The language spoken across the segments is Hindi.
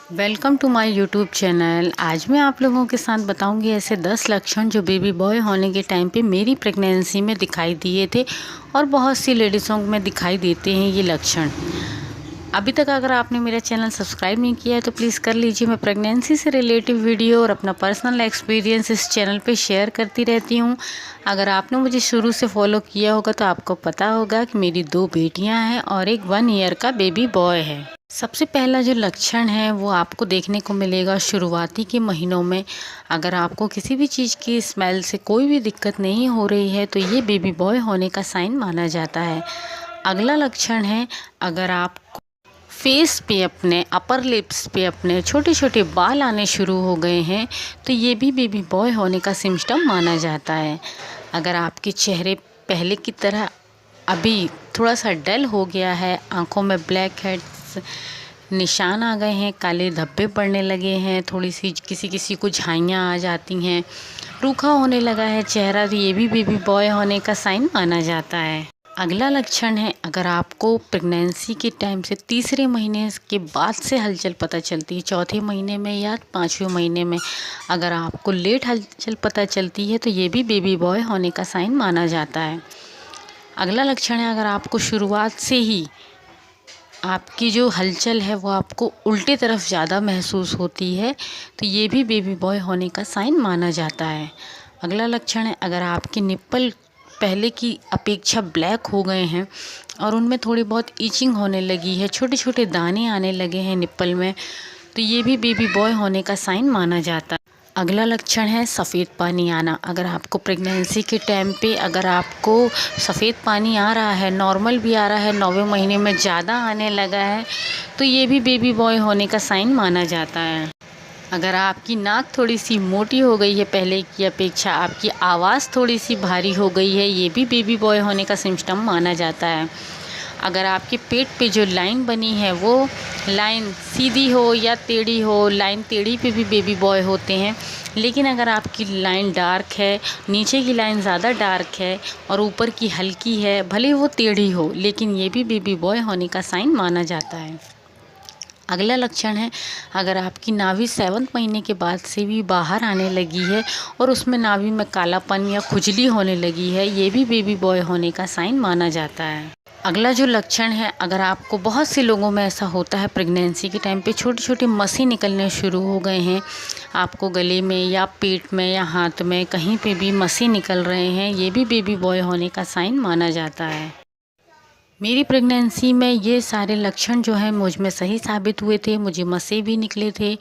Welcome to my YouTube channel. आज मैं आप लोगों के साथ बताऊंगी ऐसे 10 लक्षण जो बेबी बॉय होने के टाइम पे मेरी प्रेगनेंसी में दिखाई दिए थे और बहुत सी लेडीज़ों में दिखाई देते हैं ये लक्षण। अभी तक अगर आपने मेरा चैनल सब्सक्राइब नहीं किया है तो प्लीज़ कर लीजिए। मैं प्रेगनेंसी से रिलेटिव वीडियो और अपना पर्सनल एक्सपीरियंस इस चैनल पे शेयर करती रहती हूँ। अगर आपने मुझे शुरू से फॉलो किया होगा तो आपको पता होगा कि मेरी 2 बेटियाँ हैं और एक 1 ईयर का बेबी बॉय है। सबसे पहला जो लक्षण है वो आपको देखने को मिलेगा शुरुआती के महीनों में। अगर आपको किसी भी चीज़ की स्मेल से कोई भी दिक्कत नहीं हो रही है तो ये बेबी बॉय होने का साइन माना जाता है। अगला लक्षण है, अगर आप फेस पे अपने अपर लिप्स पे अपने छोटे छोटे बाल आने शुरू हो गए हैं तो ये भी बेबी बॉय होने का सिम्पटम माना जाता है। अगर आपके चेहरे पहले की तरह अभी थोड़ा सा डल हो गया है, आंखों में ब्लैक हेड्स निशान आ गए हैं, काले धब्बे पड़ने लगे हैं, थोड़ी सी किसी किसी को झाइयाँ आ जाती हैं, रूखा होने लगा है चेहरा, तो ये भी बेबी बॉय होने का साइन माना जाता है। अगला लक्षण है, अगर आपको प्रेगनेंसी के टाइम से तीसरे महीने के बाद से हलचल पता चलती है, चौथे महीने में या 5वें महीने में अगर आपको लेट हलचल पता चलती है तो ये भी बेबी बॉय होने का साइन माना जाता है। अगला लक्षण है, अगर आपको शुरुआत से ही आपकी जो हलचल है वो आपको उल्टे तरफ ज़्यादा महसूस होती है तो ये भी बेबी बॉय होने का साइन माना जाता है। अगला लक्षण है, अगर आपके निप्पल पहले की अपेक्षा ब्लैक हो गए हैं और उनमें थोड़ी बहुत ईचिंग होने लगी है, छोटे छोटे दाने आने लगे हैं निप्पल में, तो ये भी बेबी बॉय होने का साइन माना जाता है। अगला लक्षण है सफ़ेद पानी आना। अगर आपको प्रेगनेंसी के टाइम पे अगर आपको सफ़ेद पानी आ रहा है, नॉर्मल भी आ रहा है, 9वें महीने में ज़्यादा आने लगा है तो ये भी बेबी बॉय होने का साइन माना जाता है। अगर आपकी नाक थोड़ी सी मोटी हो गई है पहले की अपेक्षा, आपकी आवाज़ थोड़ी सी भारी हो गई है, ये भी बेबी बॉय होने का सिम्पटम माना जाता है। अगर आपके पेट पे जो लाइन बनी है वो लाइन सीधी हो या टेढ़ी हो, लाइन टेढ़ी पे भी बेबी बॉय होते हैं, लेकिन अगर आपकी लाइन डार्क है, नीचे की लाइन ज़्यादा डार्क है और ऊपर की हल्की है, भले वो टेढ़ी हो लेकिन ये भी बेबी बॉय होने का साइन माना जाता है। अगला लक्षण है, अगर आपकी नाभि 7वें महीने के बाद से भी बाहर आने लगी है और उसमें नाभि में कालापन या खुजली होने लगी है, ये भी बेबी बॉय होने का साइन माना जाता है। अगला जो लक्षण है, अगर आपको बहुत से लोगों में ऐसा होता है प्रेगनेंसी के टाइम पे छोटे छोटे मसी निकलने शुरू हो गए हैं, आपको गले में या पेट में या हाथ में कहीं पे भी मसी निकल रहे हैं, ये भी बेबी बॉय होने का साइन माना जाता है। मेरी प्रेगनेंसी में ये सारे लक्षण जो हैं मुझ में सही साबित हुए थे, मुझे मसे भी निकले थे,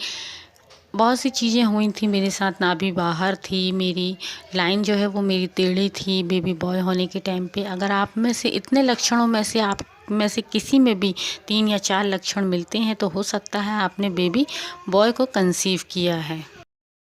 बहुत सी चीज़ें हुई थी मेरे साथ, नाभि बाहर थी, मेरी लाइन जो है वो मेरी टेढ़ी थी बेबी बॉय होने के टाइम पे। अगर आप में से इतने लक्षणों में से आप में से किसी में भी 3 या 4 लक्षण मिलते हैं तो हो सकता है आपने बेबी बॉय को कंसीव किया है।